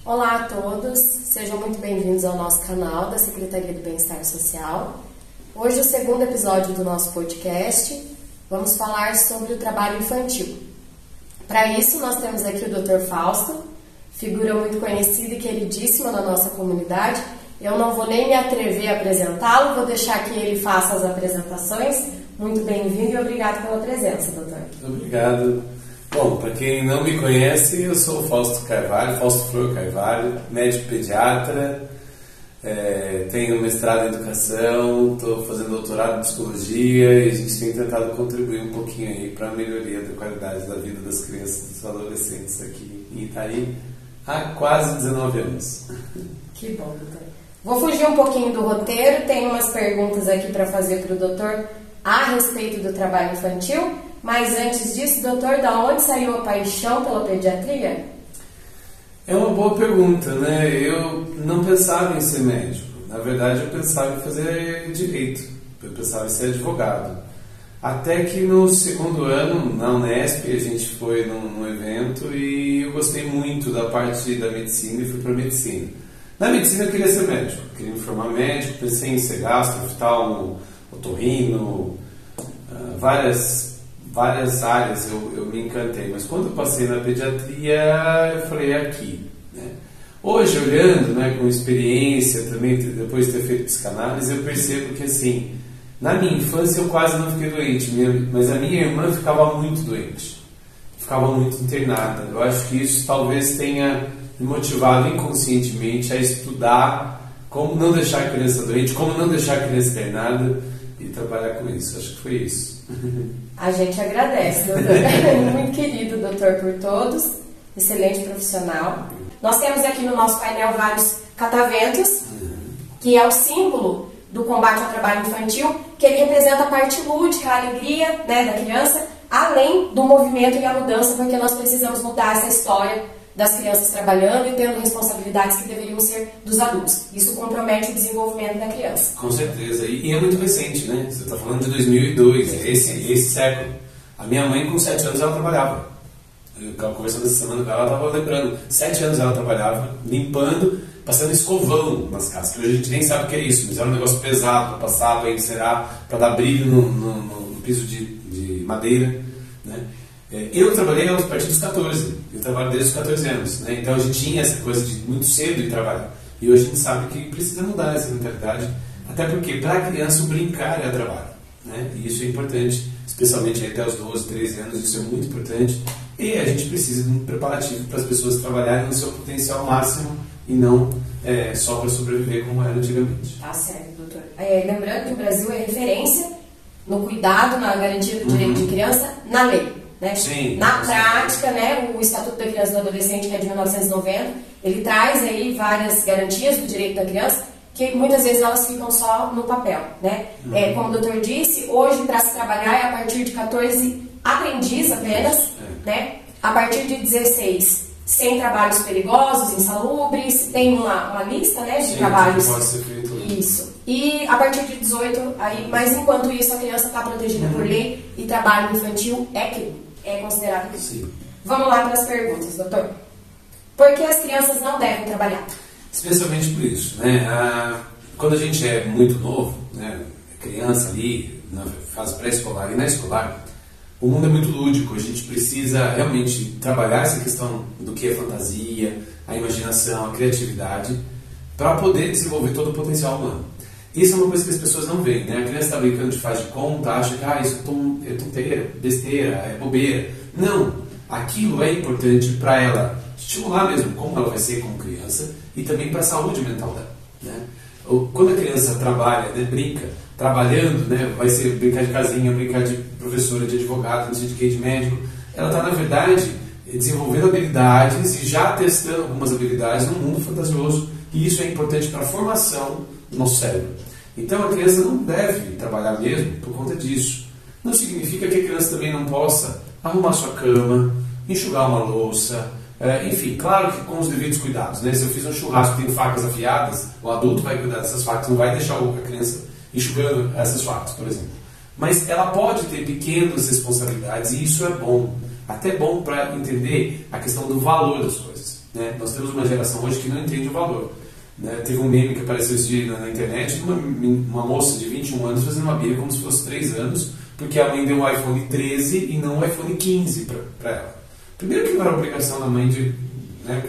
Olá a todos, sejam muito bem-vindos ao nosso canal da Secretaria do Bem-Estar Social. Hoje, o segundo episódio do nosso podcast, vamos falar sobre o trabalho infantil. Para isso, nós temos aqui o Dr. Fausto, figura muito conhecida e queridíssima na nossa comunidade. Eu não vou nem me atrever a apresentá-lo, vou deixar que ele faça as apresentações. Muito bem-vindo e obrigado pela presença, doutor. Obrigado. Bom, para quem não me conhece, eu sou o Fausto Carvalho, Fausto Flor Carvalho, médico pediatra, tenho mestrado em educação, estou fazendo doutorado em psicologia e a gente tem tentado contribuir um pouquinho aí para a melhoria da qualidade da vida das crianças e dos adolescentes aqui em Itaí há quase 19 anos. Que bom, doutor. Vou fugir um pouquinho do roteiro, tenho umas perguntas aqui para fazer para o doutor a respeito do trabalho infantil, mas antes disso, doutor, da onde saiu a paixão pela pediatria? É uma boa pergunta, né? Eu não pensava em ser médico, na verdade eu pensava em fazer direito, eu pensava em ser advogado. Até que no segundo ano, na Unesp, a gente foi num evento e eu gostei muito da parte da medicina e fui para a medicina. Na medicina eu queria ser médico, queria me formar médico, pensei em ser gastro, oftalmo, otorrino, várias áreas eu me encantei, mas quando eu passei na pediatria eu falei, é aqui, né? Hoje, olhando, né, com experiência também, depois de ter feito psicanálise, eu percebo que assim, na minha infância eu quase não fiquei doente, mas a minha irmã ficava muito doente, ficava muito internada. Eu acho que isso talvez tenha me motivado inconscientemente a estudar como não deixar a criança doente, como não deixar a criança internada e trabalhar com isso. Acho que foi isso. A gente agradece, doutor. Muito querido, doutor, por todos. Excelente profissional. Nós temos aqui no nosso painel vários cataventos, que é o símbolo do combate ao trabalho infantil, que ele representa a parte lúdica, a alegria, né, da criança, além do movimento e a mudança, porque nós precisamos mudar essa história das crianças trabalhando e tendo responsabilidades que deveriam ser dos adultos. Isso compromete o desenvolvimento da criança. Com certeza. E é muito recente, né? Você está falando de 2002, esse século. A minha mãe, com 7 anos, ela trabalhava. Eu estava conversando essa semana com ela, ela estava lembrando. 7 anos ela trabalhava, limpando, passando escovão nas casas. Que hoje a gente nem sabe o que é isso, mas era um negócio pesado para passar, para encerar, para dar brilho no piso de madeira, né? Eu trabalhei a partir dos 14, eu trabalho desde os 14 anos, né? Então a gente tinha essa coisa de muito cedo de trabalhar. E hoje a gente sabe que precisa mudar essa mentalidade, até porque para a criança o brincar é trabalho, né? E isso é importante, especialmente até os 12, 13 anos, isso é muito importante. E a gente precisa de um preparativo para as pessoas trabalharem no seu potencial máximo e não só para sobreviver como era antigamente. Tá certo, doutor. Lembrando que o Brasil é referência no cuidado, na garantia do direito de criança, na lei. Né? Sim, na prática, né, o Estatuto da Criança e do Adolescente, que é de 1990, ele traz aí várias garantias do direito da criança, que muitas vezes elas ficam só no papel, né? Como o doutor disse, hoje para se trabalhar é a partir de 14 aprendiz apenas, né? A partir de 16, sem trabalhos perigosos, insalubres, tem uma lista, né, de trabalhos. Pode ser feito. Isso. E a partir de 18, aí, mas enquanto isso a criança está protegida por lei e trabalho infantil é crime. É considerado crime. Sim. Vamos lá para as perguntas, doutor. Por que as crianças não devem trabalhar? Especialmente por isso, né? Quando a gente é muito novo, né, criança ali, na fase pré-escolar e na escolar, o mundo é muito lúdico, a gente precisa realmente trabalhar essa questão do que é fantasia, a imaginação, a criatividade, para poder desenvolver todo o potencial humano. Isso é uma coisa que as pessoas não veem, né? A criança está brincando de faz de conta, acha que isso é tonteira, besteira, é bobeira. Não! Aquilo é importante para ela estimular mesmo como ela vai ser como criança e também para a saúde mental dela, né? Quando a criança trabalha, né, brinca, trabalhando, né, vai ser brincar de casinha, brincar de professora, de advogado, não sei de que, de médico, ela está, na verdade, desenvolvendo habilidades e já testando algumas habilidades num mundo fantasioso, e isso é importante para a formação do nosso cérebro. Então a criança não deve trabalhar mesmo por conta disso. Não significa que a criança também não possa arrumar sua cama, enxugar uma louça, enfim, claro que com os devidos cuidados, né? Se eu fiz um churrasco e tem facas afiadas, o adulto vai cuidar dessas facas, não vai deixar a criança enxugando essas facas, por exemplo. Mas ela pode ter pequenas responsabilidades e isso é bom. Até bom para entender a questão do valor das coisas. né? Nós temos uma geração hoje que não entende o valor. Né? Teve um meme que apareceu esse dia na internet, uma moça de 21 anos fazendo uma birra como se fosse 3 anos, porque a mãe deu um iPhone 13 e não um iPhone 15 para ela. Primeiro que não era obrigação da mãe de, né,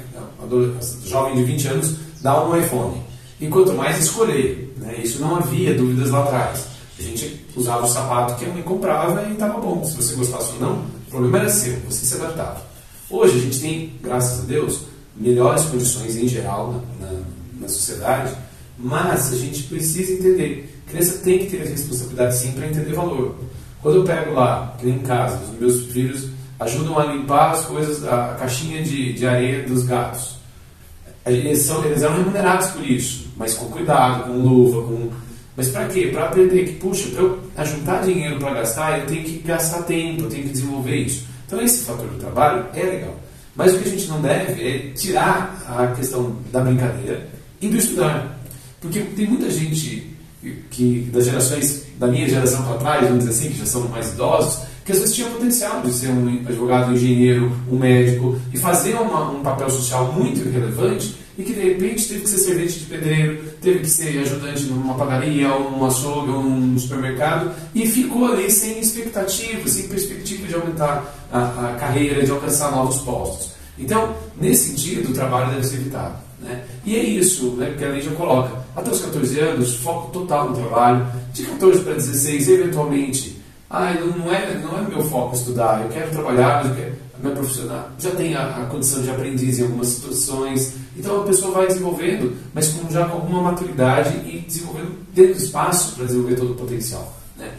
jovem de 20 anos, dar um iPhone. E quanto mais escolher, né? Isso não havia dúvidas lá atrás. A gente usava o sapato que a mãe comprava e estava bom. Se você gostasse ou não, o problema era seu, você se adaptava. Hoje a gente tem, graças a Deus, melhores condições em geral na sociedade, mas a gente precisa entender. A criança tem que ter a responsabilidade sim para entender valor. Quando eu pego lá, que nem em casa, os meus filhos ajudam a limpar as coisas, a caixinha de areia dos gatos. Eles eram remunerados por isso, mas com cuidado, com luva, Mas para quê? Para aprender que, puxa, para eu ajuntar dinheiro para gastar, eu tenho que gastar tempo, eu tenho que desenvolver isso. Então esse fator do trabalho é legal. Mas o que a gente não deve é tirar a questão da brincadeira e do estudar. Porque tem muita gente das gerações, da minha geração para trás, vamos dizer assim, que já são mais idosos, que às vezes tinha potencial de ser um advogado, um engenheiro, um médico e fazer um papel social muito relevante e que de repente teve que ser servente de pedreiro, teve que ser ajudante numa padaria, ou num açougue, ou num supermercado e ficou ali sem expectativa, sem perspectiva de aumentar a carreira, de alcançar novos postos. Então, nesse sentido, o trabalho deve ser evitado. Né? E é isso, né, que a lei já coloca. Até os 14 anos, foco total no trabalho. De 14 para 16, eventualmente, não é meu foco estudar, eu quero trabalhar, eu quero me profissional. Já tem a condição de aprendiz em algumas situações. Então a pessoa vai desenvolvendo, mas já com alguma maturidade e desenvolvendo, tendo espaço para desenvolver todo o potencial. Né?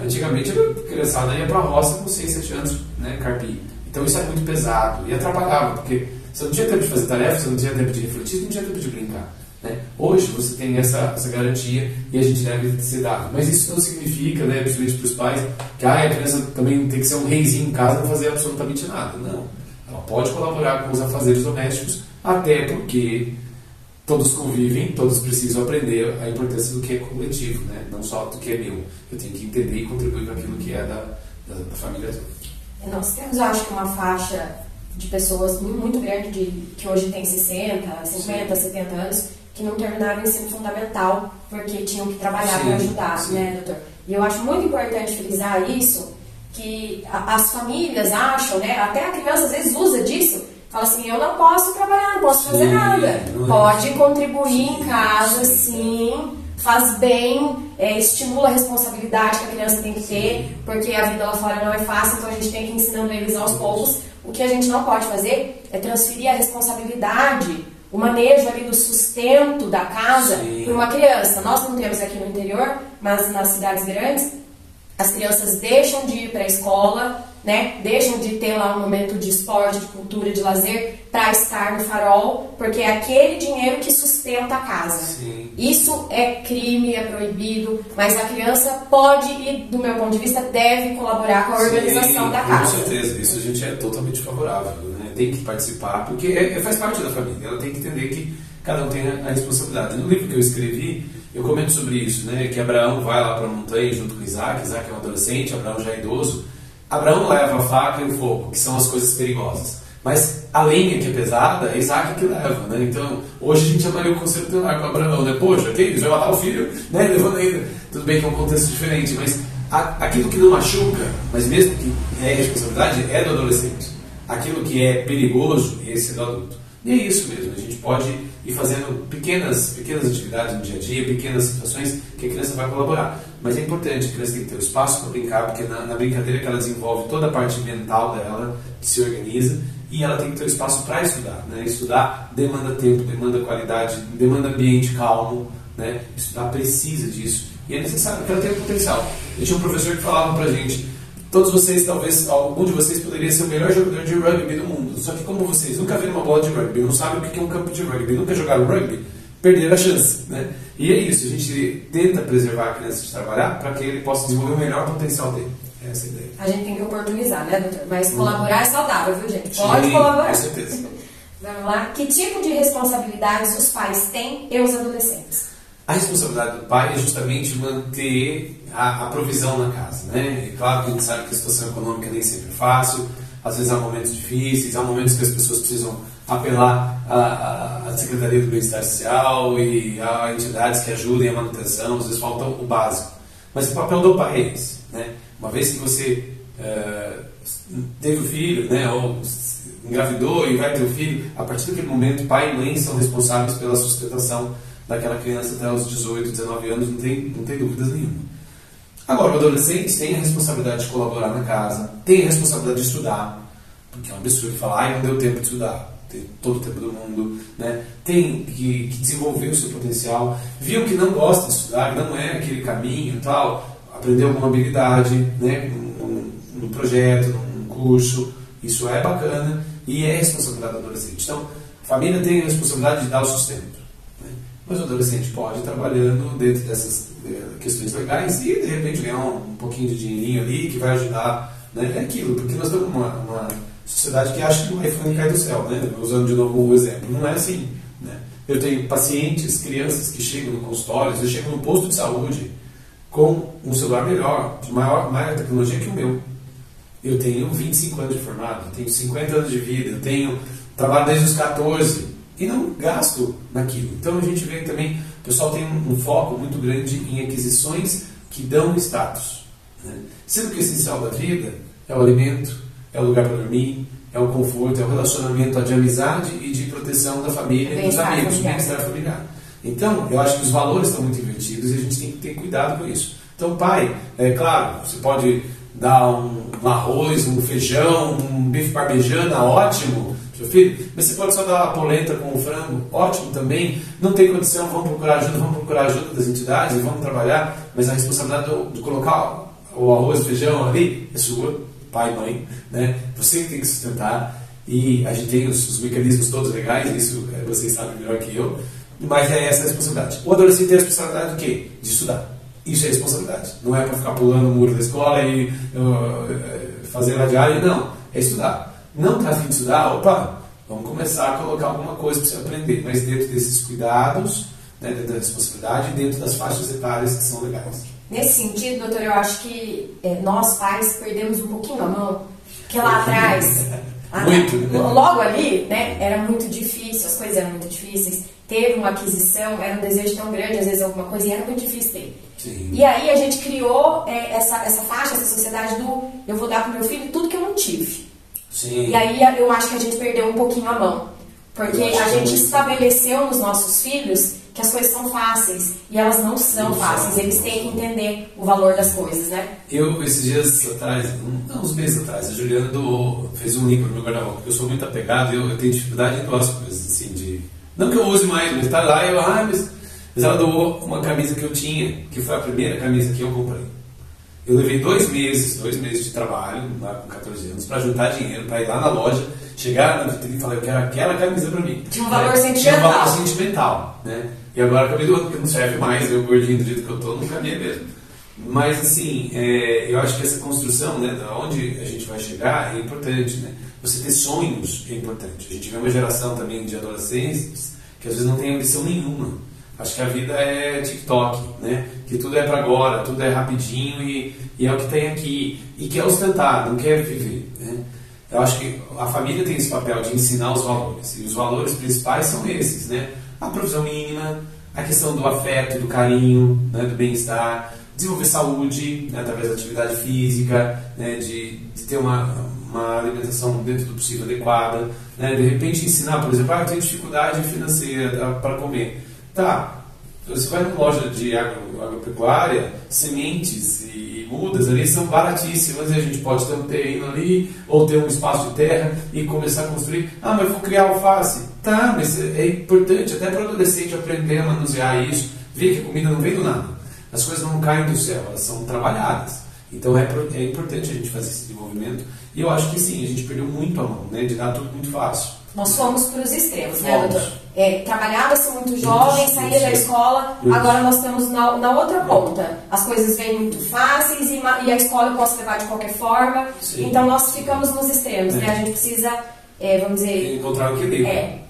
Antigamente a criançada ia para a roça com 6, 7 anos, né, carpir. Então isso é muito pesado e atrapalhava, porque você não tinha tempo de fazer tarefa, você não tinha tempo de refletir, não tinha tempo de brincar. Né? Hoje você tem essa garantia e a gente deve ser dado. Mas isso não significa, né, principalmente para os pais, que a criança também tem que ser um reizinho em casa e não fazer absolutamente nada. Não. Ela pode colaborar com os afazeres domésticos, até porque todos convivem, todos precisam aprender a importância do que é coletivo, né? Não só do que é meu. Eu tenho que entender e contribuir para aquilo que é da família toda. Nós temos, eu acho que uma faixa de pessoas muito grande que hoje tem 60, 50, 70 anos, que não terminaram o ensino fundamental porque tinham que trabalhar para ajudar, né, doutor? E eu acho muito importante frisar isso, que as famílias acham, né, até a criança às vezes usa disso, fala assim, eu não posso trabalhar, não posso fazer nada. Pode contribuir em casa, sim, faz bem, estimula a responsabilidade que a criança tem que ter, porque a vida lá fora não é fácil, então a gente tem que ir ensinando eles aos poucos. O que a gente não pode fazer é transferir a responsabilidade, o manejo ali do sustento da casa para uma criança. Nós não temos aqui no interior, mas nas cidades grandes, as crianças deixam de ir para a escola, né? Deixam de ter lá um momento de esporte, de cultura, de lazer, para estar no farol, porque é aquele dinheiro que sustenta a casa. Sim. Isso é crime, é proibido, mas a criança pode e, do meu ponto de vista, deve colaborar com a organização da casa. Com certeza, isso a gente é totalmente favorável, né? Tem que participar, porque faz parte da família, ela tem que entender que cada um tem a responsabilidade. No livro que eu escrevi, eu comento sobre isso, né? Que Abraão vai lá para a montanha junto com Isaac é um adolescente, Abraão já é idoso. Abraão leva a faca e o fogo, que são as coisas perigosas. Mas a lenha que é pesada, é Isaac que leva, né? Então, hoje a gente chamaria o conceito tutelar com Abraão, né? Poxa, que isso? Vai matar o filho, né? Levando ainda. Tudo bem que é um contexto diferente, mas aquilo que não machuca, mas mesmo que é responsabilidade, é do adolescente. Aquilo que é perigoso, esse é do adulto. E é isso mesmo, a gente pode ir fazendo pequenas atividades no dia a dia, pequenas situações que a criança vai colaborar. Mas é importante, a criança tem que ter o espaço para brincar, porque na brincadeira que ela desenvolve toda a parte mental dela, que se organiza, e ela tem que ter o espaço para estudar. Né? Estudar demanda tempo, demanda qualidade, demanda ambiente calmo, né? Estudar precisa disso. E é necessário que ela tenha potencial. Eu tinha um professor que falava pra gente, todos vocês, talvez, algum de vocês poderia ser o melhor jogador de rugby do mundo. Só que como vocês nunca viram uma bola de rugby, não sabem o que é um campo de rugby, nunca jogaram rugby, perderam a chance. Né? E é isso, a gente tenta preservar a criança de trabalhar para que ele possa desenvolver o melhor potencial dele. Essa é a ideia. A gente tem que oportunizar, né, doutor? Mas colaborar é saudável, viu, gente? Pode colaborar. Com certeza. Vamos lá. Que tipo de responsabilidades os pais têm e os adolescentes? A responsabilidade do pai é justamente manter a provisão na casa, né? E claro que a gente sabe que a situação econômica nem sempre é fácil, às vezes há momentos difíceis, há momentos que as pessoas precisam apelar à Secretaria do Bem-Estar Social e a entidades que ajudem a manutenção, às vezes falta o básico. Mas o papel do pai é esse, né? Uma vez que você teve o filho, né, ou engravidou e vai ter o filho, a partir daquele momento, pai e mãe são responsáveis pela sustentação daquela criança até os 18, 19 anos, não tem dúvidas nenhuma. Agora, o adolescente tem a responsabilidade de colaborar na casa, tem a responsabilidade de estudar, porque é um absurdo falar, não deu tempo de estudar, tem todo o tempo do mundo, né? Tem que desenvolver o seu potencial, viu que não gosta de estudar, não é aquele caminho e tal, aprender alguma habilidade, né? Num projeto, num curso, isso é bacana e é responsabilidade do adolescente. Então, a família tem a responsabilidade de dar o sustento, né? Mas o adolescente pode ir trabalhando dentro dessas questões legais e de repente ganhar um pouquinho de dinheirinho ali que vai ajudar, né? É aquilo, porque nós temos uma sociedade que acha que o iPhone cai do céu, né? Usando de novo o exemplo, não é assim, né? Eu tenho pacientes, crianças que chegam no consultório, eles chegam no posto de saúde com um celular melhor, de maior tecnologia que o meu. Eu tenho 25 anos de formado, eu tenho 50 anos de vida, eu tenho trabalho desde os 14 e não gasto naquilo. Então a gente vê também, o pessoal tem um foco muito grande em aquisições que dão status, né? Sendo que o essencial da vida é o alimento, é o lugar para dormir, é o conforto, é o relacionamento de amizade e de proteção da família e dos amigos, o bem-estar familiar. Então, eu acho que os valores estão muito invertidos e a gente tem que ter cuidado com isso. Então, pai, é claro, você pode dar um arroz, um feijão, um bife parmegiana, ótimo, seu filho, mas você pode só dar a polenta com o frango, ótimo também. Não tem condição, vamos procurar ajuda das entidades e vamos trabalhar, mas a responsabilidade de colocar o arroz e o feijão ali é sua, pai e mãe, né? Você que tem que sustentar e a gente tem os mecanismos todos legais, isso vocês sabem melhor que eu, mas é essa a responsabilidade. O adolescente tem a responsabilidade do quê? De estudar. Isso é responsabilidade. Não é para ficar pulando o muro da escola e fazer radiário, não. É estudar. Não está a fim de estudar? Opa, vamos começar a colocar alguma coisa para você aprender, mas dentro desses cuidados, né, dentro da responsabilidade e dentro das faixas etárias que são legais. Nesse sentido, doutor, eu acho que nós pais perdemos um pouquinho a mão, porque lá atrás, logo ali, né, era muito difícil, as coisas eram muito difíceis, teve uma aquisição, era um desejo tão grande, às vezes alguma coisa, e era muito difícil ter. Sim. E aí a gente criou essa faixa, essa sociedade do eu vou dar para o meu filho tudo que eu não tive. Sim. E aí eu acho que a gente perdeu um pouquinho a mão, porque a gente estabeleceu nos nossos filhos que as coisas são fáceis, e elas não são fáceis, eles têm que entender o valor das coisas, né? Eu, esses dias atrás, uns meses atrás, a Juliana fez um livro no meu guarda-roupa, porque eu sou muito apegado e eu tenho dificuldade em duas coisas, assim, de... Não que eu use mais, mas tá lá e eu, mas ela doou uma camisa que eu tinha, que foi a primeira camisa que eu comprei. Eu levei 2 meses de trabalho, lá com 14 anos, para juntar dinheiro, para ir lá na loja, chegar na vitrine e falar, eu quero aquela camisa para mim. Tinha um valor sentimental. Tinha um valor sentimental, né? E agora acabei doando, porque não serve mais, eu gordinho do jeito que eu tô, não cabia mesmo. Mas assim, eu acho que essa construção, né, de onde a gente vai chegar é importante, né? Você ter sonhos é importante. A gente vê uma geração também de adolescentes que às vezes não tem ambição nenhuma. Acho que a vida é TikTok, né? Que tudo é para agora, tudo é rapidinho e é o que tem aqui. E quer ostentar, não quer viver, né? Eu acho que a família tem esse papel de ensinar os valores. E os valores principais são esses, né? A provisão mínima, a questão do afeto, do carinho, né? Do bem-estar, desenvolver saúde, né? Através da atividade física, né? De ter uma alimentação dentro do possível adequada, né? De repente ensinar, por exemplo, eu tenho dificuldade financeira para comer. Tá, você vai numa loja de agropecuária, sementes e mudas ali são baratíssimas e a gente pode ter um terreno ali ou ter um espaço de terra e começar a construir. Mas eu vou criar alface. Tá, mas é importante até para o adolescente aprender a manusear isso, ver que a comida não vem do nada. As coisas não caem do céu, elas são trabalhadas. Então é importante a gente fazer esse desenvolvimento e eu acho que sim, a gente perdeu muito a mão, né, de dar tudo muito fácil. Nós fomos para os extremos, né, doutor? Trabalhava-se muito jovem, saía da escola, agora nós estamos na outra ponta. As coisas vêm muito fáceis e a escola eu posso levar de qualquer forma. Sim. Então nós ficamos nos extremos, né? A gente precisa, vamos dizer... Encontrar o equilíbrio.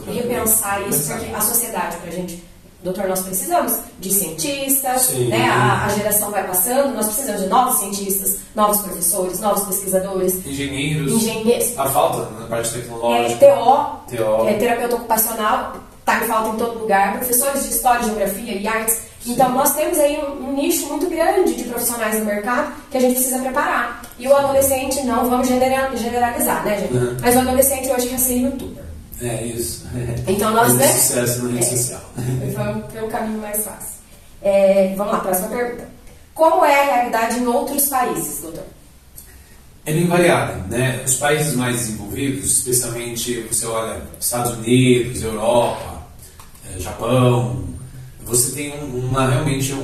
Repensar isso, porque a sociedade, para a gente doutor, nós precisamos de cientistas, Sim. né? A geração vai passando, nós precisamos de novos cientistas, novos professores, novos pesquisadores, engenheiros. A falta na parte tecnológica. TO, terapeuta ocupacional, está em falta em todo lugar, professores de história, geografia e artes. Sim. Então nós temos aí um nicho muito grande de profissionais no mercado que a gente precisa preparar. E o adolescente, não vamos generalizar, né, gente? Uhum. Mas o adolescente hoje quer ser youtuber. É isso. Então nós, né? Sucesso na rede social. Vamos pelo caminho mais fácil. Vamos lá, próxima pergunta. Como é a realidade em outros países, doutor? É bem variada, né? Os países mais desenvolvidos, especialmente você olha Estados Unidos, Europa, Japão, você tem realmente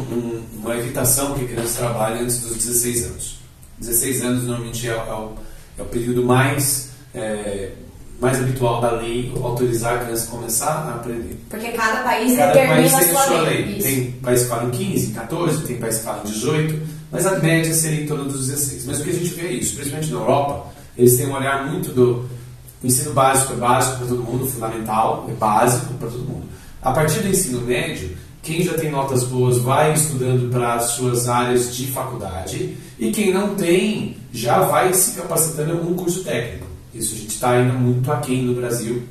uma evitação que a criança trabalha antes dos 16 anos. 16 anos normalmente é o período mais habitual da lei autorizar a criança a começar a aprender. Porque cada país Cada determina país tem a sua lei. lei. Tem país que falam em 15, 14, tem país que falam em 18, mas a média seria em torno dos 16. Mas o que a gente vê é isso, principalmente na Europa, eles têm um olhar muito do ensino básico, é básico para todo mundo, fundamental, é básico para todo mundo. A partir do ensino médio, quem já tem notas boas vai estudando para as suas áreas de faculdade e quem não tem já vai se capacitando em algum curso técnico. Isso a gente está ainda muito aquém no Brasil.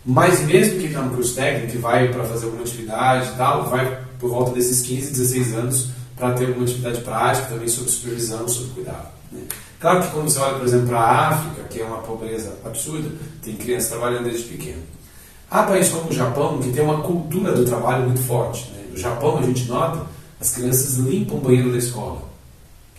Mas mesmo quem está no curso técnico, que vai para fazer alguma atividade e tal, vai por volta desses 15, 16 anos para ter alguma atividade prática, também sob supervisão, sob cuidado. Né? Claro que quando você olha, por exemplo, para a África, que é uma pobreza absurda, tem crianças trabalhando desde pequeno. Há países como o Japão, que tem uma cultura do trabalho muito forte. Né? No Japão, a gente nota, as crianças limpam o banheiro da escola.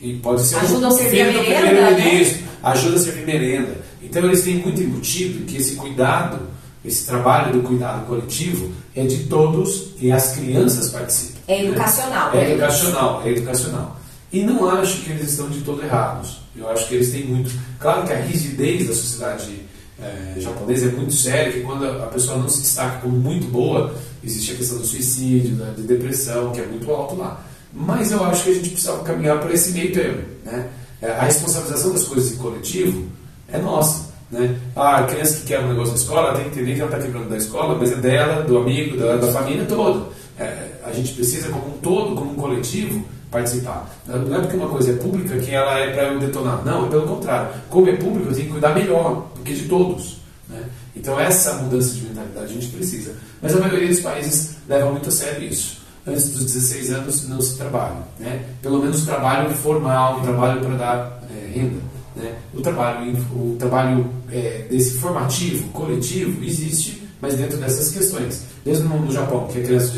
E pode ser ajuda a servir a merenda, primeiro-ministro, ajuda a servir merenda. Então eles têm muito embutido que esse cuidado, esse trabalho do cuidado coletivo é de todos e as crianças participam. É educacional. Né? É educacional. E não acho que eles estão de todo errados. Eu acho que eles têm muito... Claro que a rigidez da sociedade japonesa é muito séria, que quando a pessoa não se destaca como muito boa, existe a questão do suicídio, de depressão, que é muito alto lá. Mas eu acho que a gente precisa caminhar para esse meio termo. Né? A responsabilização das coisas em coletivo é nossa. Né? A criança que quer um negócio na escola, ela tem que entender que ela está quebrando da escola, mas é dela, do amigo, da família toda. A gente precisa, como um todo, como um coletivo, participar. Não é porque uma coisa é pública que ela é para eu detonar. Não, é pelo contrário. Como é público, eu tenho que cuidar melhor, porque de todos. Né? Então essa mudança de mentalidade a gente precisa. Mas a maioria dos países leva muito a sério isso. Antes dos 16 anos não se trabalha. Né? Pelo menos trabalho formal, trabalho para dar renda. Né? O trabalho desse formativo, coletivo, existe, mas dentro dessas questões. Mesmo no Japão, que a criança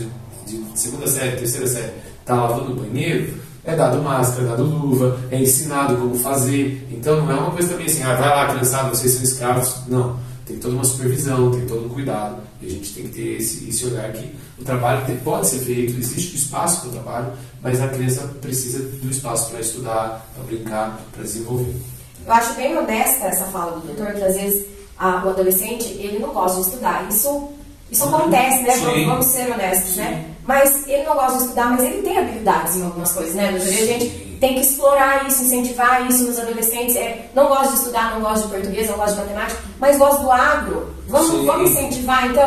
de segunda série, terceira série, está lavando o banheiro, é dado máscara, é dado luva, é ensinado como fazer. Então não é uma coisa também assim, vai lá, criançada, vocês são escravos. Não. Tem toda uma supervisão, tem todo um cuidado. E a gente tem que ter esse olhar que o trabalho pode ser feito, existe espaço para o trabalho, mas a criança precisa do espaço para estudar, para brincar, para desenvolver. Eu acho bem honesta essa fala do doutor, que às vezes o adolescente ele não gosta de estudar. Isso acontece, né? Vamos ser honestos, né? Mas ele não gosta de estudar, mas ele tem habilidades em algumas coisas, né? A gente tem que explorar isso, incentivar isso nos adolescentes. Não gosta de estudar, não gosta de português, não gosta de matemática, mas gosta do agro. Vamos incentivar. Então,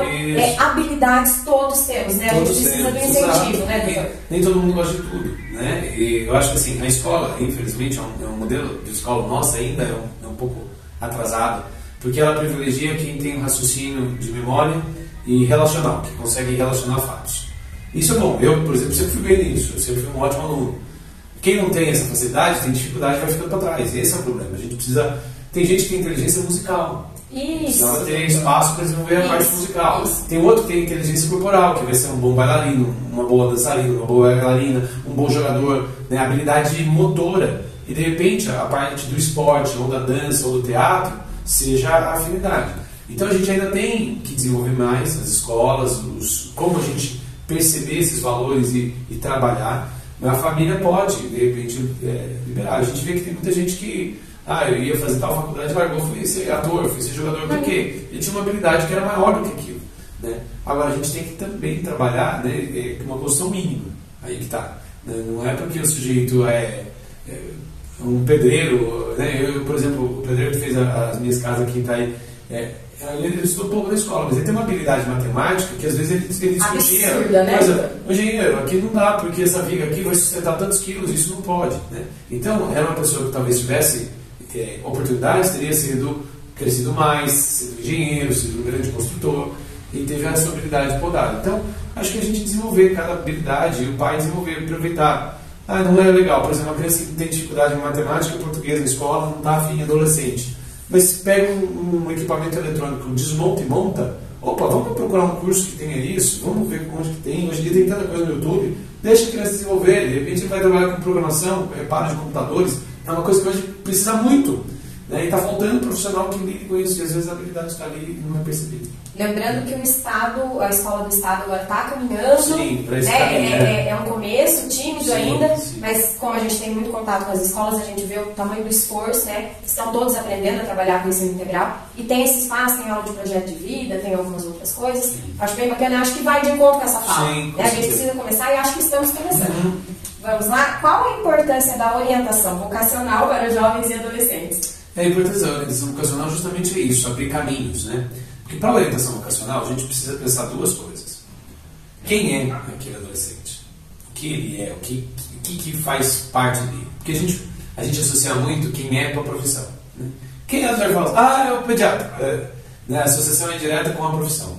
habilidades todos temos, né? Todos a gente precisa temos, do incentivo, exato. né, doutor? Nem todo mundo gosta de tudo, né? E eu acho que assim, a escola, infelizmente, é um modelo de escola nossa ainda é um pouco atrasado, porque ela privilegia quem tem um raciocínio de memória e relacional, que consegue relacionar fatos. Isso é bom. Eu, por exemplo, sempre fui bem nisso. Eu sempre fui um ótimo aluno. Quem não tem essa facilidade, tem dificuldade, vai ficando para trás. Esse é o problema. A gente precisa... Tem gente que tem inteligência musical. Isso. Ela tem espaço para desenvolver a parte musical. Isso. Tem outro que tem inteligência corporal, que vai ser um bom bailarino, uma boa dançarina, uma boa bailarina, um bom jogador, né? Habilidade motora. E de repente a parte do esporte, ou da dança, ou do teatro, seja a afinidade. Então a gente ainda tem que desenvolver mais as escolas, como a gente perceber esses valores e trabalhar. A família pode, de repente, liberar. A gente vê que tem muita gente que eu ia fazer tal faculdade, largou, fui ser ator, fui ser jogador, porque ele tinha uma habilidade que era maior do que aquilo. Né? Agora, a gente tem que também trabalhar, né, com uma posição mínima. Aí que está. Né? Não é porque o sujeito é um pedreiro. Né? Eu, por exemplo, o pedreiro que fez as minhas casas aqui em Itaí, Ele estudou pouco na escola, mas ele tem uma habilidade matemática que às vezes ele discutia. Absurda, né? Mas, engenheiro, aqui não dá, porque essa viga aqui vai sustentar tantos quilos, isso não pode. Né? Então, era uma pessoa que talvez tivesse oportunidades, teria crescido mais, sido engenheiro, sido um grande construtor, e teve a sua habilidade podada. Então, acho que a gente desenvolver cada habilidade, e o pai desenvolver, aproveitar. Não é legal, por exemplo, uma criança que tem dificuldade em matemática e português na escola, não está afim, adolescente. Mas pega um equipamento eletrônico, desmonta e monta, vamos procurar um curso que tenha isso, vamos ver onde que tem, hoje em dia tem tanta coisa no YouTube, deixa a criança desenvolver, de repente ele vai trabalhar com programação, reparo de computadores, é uma coisa que hoje precisa muito, né? E está faltando um profissional que lide com isso, e às vezes a habilidade está ali e não é percebida. Lembrando que a escola do Estado agora está caminhando, sim, para esse né? caminho, É um começo, tímido sim, ainda, sim. Mas como a gente tem muito contato com as escolas, a gente vê o tamanho do esforço, né? Estão todos aprendendo a trabalhar com o ensino integral, e tem esse espaço, tem aula de projeto de vida, tem algumas outras coisas. Sim. Acho bem bacana, acho que vai de encontro com essa fala. Sim, né? A gente precisa começar e acho que estamos começando. Vamos lá? Qual a importância da orientação vocacional para jovens e adolescentes? A importância da orientação vocacional justamente é isso, abrir caminhos, né? Porque para a orientação vocacional a gente precisa pensar duas coisas. Quem é aquele adolescente? O que ele é? O que faz parte dele? Porque a gente associa muito quem é com a profissão. Né? Quem é o adolescente? É o pediatra. Né? A associação é direta com a profissão.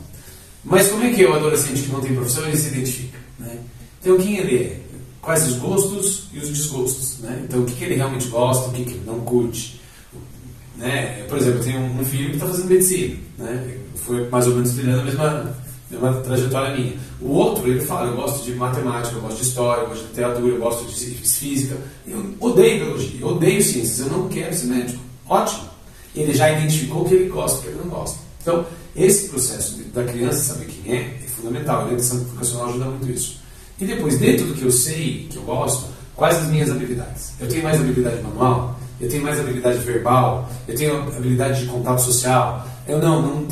Mas como é que é o adolescente que não tem profissão, ele se identifica? Né? Então quem ele é? Quais os gostos e os desgostos? Né? Então o que ele realmente gosta, o que ele não curte? Né? Por exemplo, eu tenho um filho que está fazendo medicina, né? Foi mais ou menos trilhando a mesma trajetória minha. O outro, ele fala, eu gosto de matemática, eu gosto de história, eu gosto de literatura, eu gosto de física, eu odeio biologia, eu odeio ciências, eu não quero ser médico. Ótimo! Ele já identificou o que ele gosta e o que ele não gosta. Então, esse processo da criança saber quem é fundamental, a orientação vocacional ajuda muito isso. E depois, dentro do que eu sei, que eu gosto, quais as minhas habilidades? Eu tenho mais habilidade manual? Eu tenho mais habilidade verbal, eu tenho habilidade de contato social. Eu não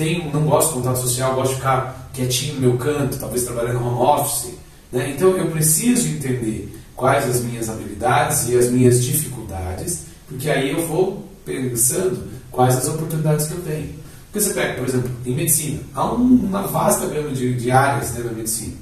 gosto de contato social, eu gosto de ficar quietinho no meu canto, talvez trabalhando no home office. Né? Então eu preciso entender quais as minhas habilidades e as minhas dificuldades, porque aí eu vou pensando quais as oportunidades que eu tenho. Porque você pega, por exemplo, em medicina, há uma vasta gama de áreas, né, na medicina.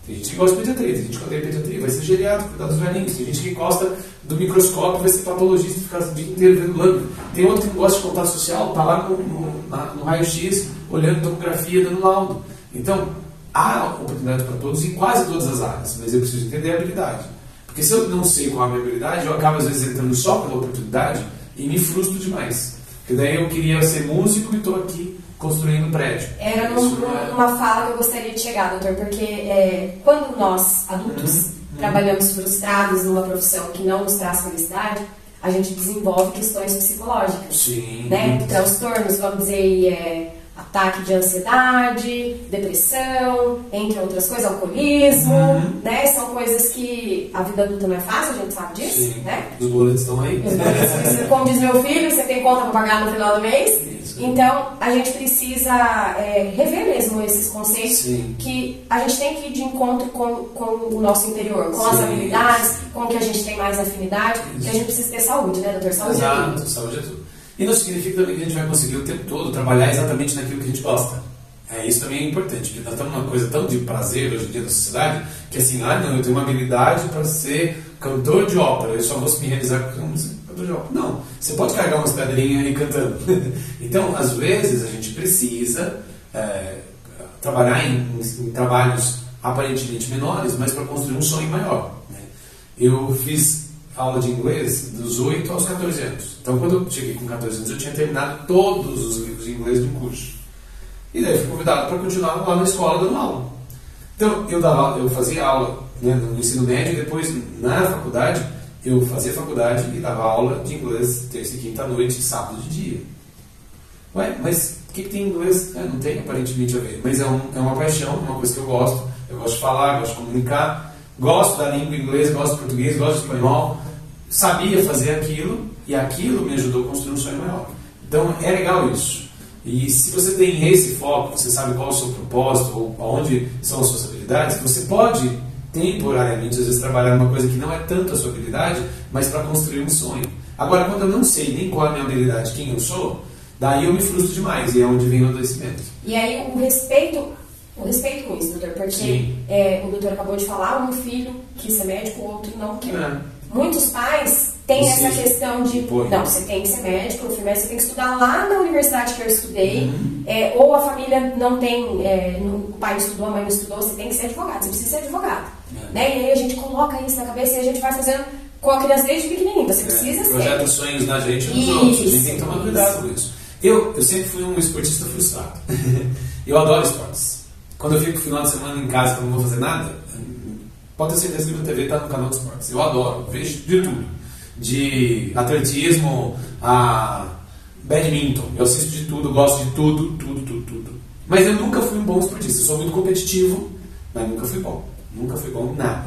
Tem gente que gosta de pediatria, tem gente que odeia pediatria, vai ser geriatra, cuidar dos velhinhos. Tem gente que gosta do microscópio, vai ser patologista e ficar o dia inteiro vendo lâmina. Tem outro que não gosta de contato social, está lá no raio-x, olhando tomografia, dando laudo. Então, há oportunidade para todos em quase todas as áreas, mas eu preciso entender a habilidade. Porque se eu não sei qual é a minha habilidade, eu acabo às vezes entrando só pela oportunidade e me frustro demais. Porque daí eu queria ser músico e estou aqui construindo um prédio. Era uma fala que eu gostaria de chegar, doutor, porque quando nós, adultos, trabalhamos frustrados numa profissão que não nos traz felicidade, a gente desenvolve questões psicológicas. Sim. Né? Transtornos, vamos dizer, ataque de ansiedade, depressão, entre outras coisas, alcoolismo, né? São coisas que a vida adulta não é fácil, a gente sabe disso. Sim. Né? Os boletos estão aí. Como diz meu filho, você tem conta para pagar no final do mês. Isso. Então, a gente precisa rever mesmo esses conceitos. Sim. Que a gente tem que ir de encontro com o nosso interior, com as Sim. habilidades, com o que a gente tem mais afinidade. Isso. E a gente precisa ter saúde, né, doutor? Saúde Exato, é tudo. saúde é tudo. E não significa também que a gente vai conseguir o tempo todo trabalhar exatamente naquilo que a gente gosta. Isso também é importante, porque nós estamos numa coisa tão de prazer hoje em dia na sociedade, que assim, não, eu tenho uma habilidade para ser cantor de ópera, eu só vou me realizar como cantor de ópera. Não, você pode carregar umas pedrinhas aí cantando. Então, às vezes, a gente precisa trabalhar em trabalhos aparentemente menores, mas para construir um sonho maior. Né? Eu fiz aula de inglês dos 8 aos 14 anos. Então, quando eu cheguei com 14 anos, eu tinha terminado todos os livros de inglês de um curso. E daí eu fui convidado para continuar lá na escola dando aula. Então, eu fazia aula, né, no ensino médio, e depois, na faculdade, eu fazia faculdade e dava aula de inglês terça e quinta à noite e sábado de dia. Ué, mas o que tem em inglês? Não tem aparentemente a ver. Mas é uma paixão, é uma coisa que eu gosto. Eu gosto de falar, gosto de comunicar. Gosto da língua inglesa, gosto de português, gosto de espanhol. Sabia fazer aquilo e aquilo me ajudou a construir um sonho maior. Então é legal isso. E se você tem esse foco, você sabe qual é o seu propósito ou aonde são as suas habilidades, você pode temporariamente às vezes trabalhar numa coisa que não é tanto a sua habilidade, mas para construir um sonho. Agora, quando eu não sei nem qual é a minha habilidade, quem eu sou, Daí eu me frustro demais, e é onde vem o adoecimento. E aí o respeito com isso, doutor, porque o doutor acabou de falar, um filho quis ser médico, o outro não quer. Muitos pais têm essa questão de, não, você tem que ser médico, você tem que estudar lá na universidade que eu estudei, ou a família não tem, o pai não estudou, a mãe não estudou, você tem que ser advogado, você precisa ser advogado. Né? E aí a gente coloca isso na cabeça e a gente vai fazendo com a criança desde pequenininho, você precisa ser. Projeta sonhos na gente e nos outros, a gente tem que tomar cuidado com isso. Eu sempre fui um esportista frustrado. Eu adoro esportes. Quando eu fico no final de semana em casa que eu não vou fazer nada, pode ter certeza que a TV está no canal de esportes. Eu adoro, vejo de tudo. De atletismo a badminton. Eu assisto de tudo, gosto de tudo. Mas eu nunca fui um bom esportista. Eu sou muito competitivo, mas nunca fui bom. Nunca fui bom em nada.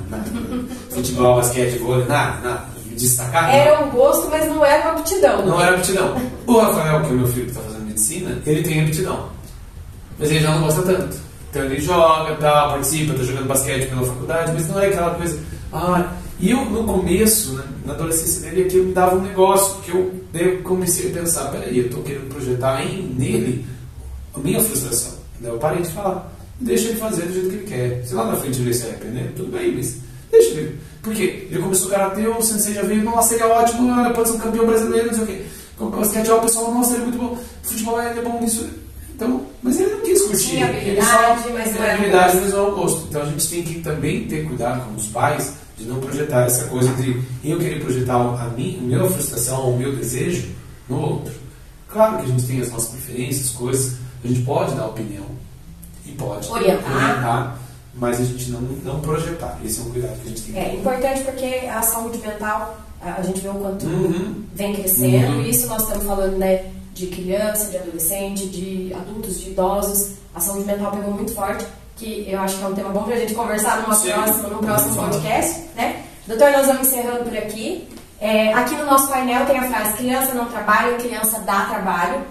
Futebol, basquete, vôlei, nada. Me destacar. Era um gosto, mas não era uma aptidão. Não era aptidão. O Rafael, que é o meu filho que está fazendo medicina, ele tem aptidão. Mas ele já não gosta tanto. Então ele joga, participa, está jogando basquete pela faculdade, mas não é aquela coisa. E eu, no começo, na adolescência dele, aquilo me dava um negócio, porque eu comecei a pensar, peraí, eu estou querendo projetar nele a minha frustração. Daí eu parei de falar. Deixa ele fazer do jeito que ele quer. Se lá na frente ele se arrepender, tudo bem, mas deixa ele. Por quê? Ele começou o karatê, o sensei já veio, nossa, ele é ótimo, pode ser um campeão brasileiro, não sei o quê. O basquete, o pessoal, nossa, ele é muito bom. O futebol, ele é bom nisso. Então, mas ele não quis curtir. Tinha habilidade, mas não era habilidade, mas não é o gosto. Então a gente tem que também ter cuidado com os pais de não projetar essa coisa de eu querer projetar a minha frustração, o meu desejo no outro. Claro que a gente tem as nossas preferências, coisas, a gente pode dar opinião e pode orientar, mas a gente não projetar. Esse é um cuidado que a gente tem que ter. É importante porque a saúde mental, a gente vê o quanto vem crescendo, e isso nós estamos falando, né, de criança, de adolescente, de adultos, de idosos. A saúde mental pegou muito forte, que eu acho que é um tema bom pra gente conversar num próximo podcast, né? Doutor, nós vamos encerrando por aqui. Aqui no nosso painel tem a frase: criança não trabalha, criança dá trabalho.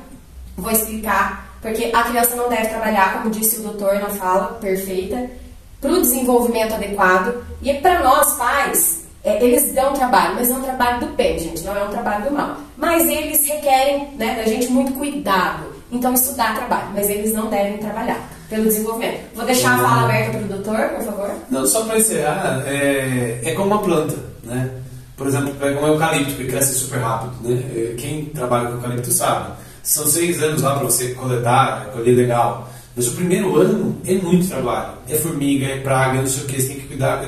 Vou explicar, porque a criança não deve trabalhar, como disse o doutor na fala perfeita, para o desenvolvimento adequado. E para nós pais, eles dão trabalho, mas não é um trabalho do bem, gente, não é um trabalho do mal. Mas eles requerem, né, da gente muito cuidado. Então isso dá trabalho, mas eles não devem trabalhar pelo desenvolvimento. Vou deixar a fala aberta para o doutor, por favor. Não, só para encerrar, é como uma planta, né? Por exemplo, pega um eucalipto que cresce super rápido, né? Quem trabalha com eucalipto sabe. São 6 anos lá para você coletar, colher legal. Mas o primeiro ano é muito trabalho. É formiga, é praga, não sei o que, você tem que cuidar.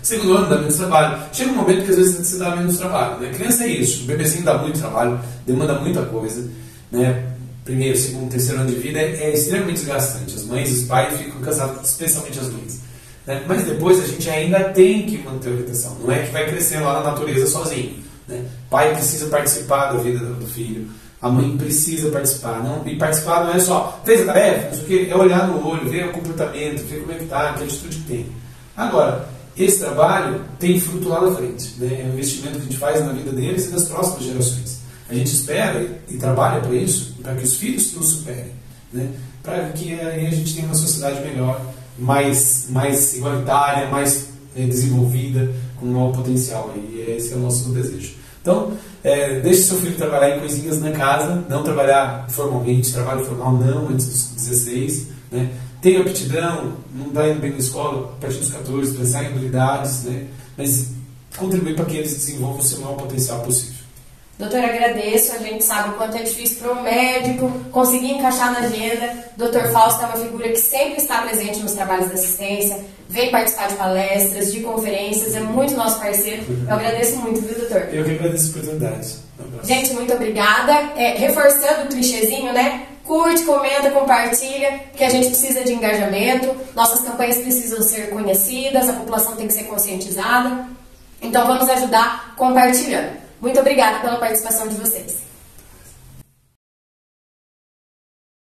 Segundo ano dá menos trabalho. Chega um momento que às vezes você dá menos trabalho, né? Criança é isso, o bebezinho dá muito trabalho, demanda muita coisa, né? Primeiro, segundo, terceiro ano de vida é extremamente desgastante. As mães e os pais ficam cansados, especialmente as mães, né? Mas depois a gente ainda tem que manter a orientação. Não é que vai crescer lá na natureza sozinho, né? O pai precisa participar da vida do filho. A mãe precisa participar. E participar não é só fez a tarefa, não sei o que, é olhar no olho, ver o comportamento, ver como é que está, que atitude que tem. Agora, esse trabalho tem fruto lá na frente, né? É um investimento que a gente faz na vida deles e das próximas gerações. A gente espera e trabalha para isso, para que os filhos nos superem, né? Para que aí a gente tenha uma sociedade melhor, mais igualitária, mais desenvolvida, com um maior potencial. E esse é o nosso desejo. Então, deixe seu filho trabalhar em coisinhas na casa, não trabalhar formalmente, trabalho formal não, antes dos 16, né? Tenha aptidão, não está indo bem na escola, a partir dos 14, pensar em habilidades, né? Mas contribuir para que eles desenvolvam o seu maior potencial possível. Doutor, agradeço. A gente sabe o quanto é difícil para um médico conseguir encaixar na agenda. Doutor Fausto é uma figura que sempre está presente nos trabalhos da assistência, vem participar de palestras, de conferências, é muito nosso parceiro. Eu agradeço muito, viu, doutor? Eu que agradeço a oportunidade. Gente, muito obrigada. Reforçando o clichêzinho, né? Curte, comenta, compartilha, porque a gente precisa de engajamento, nossas campanhas precisam ser conhecidas, a população tem que ser conscientizada. Então vamos ajudar compartilhando. Muito obrigada pela participação de vocês.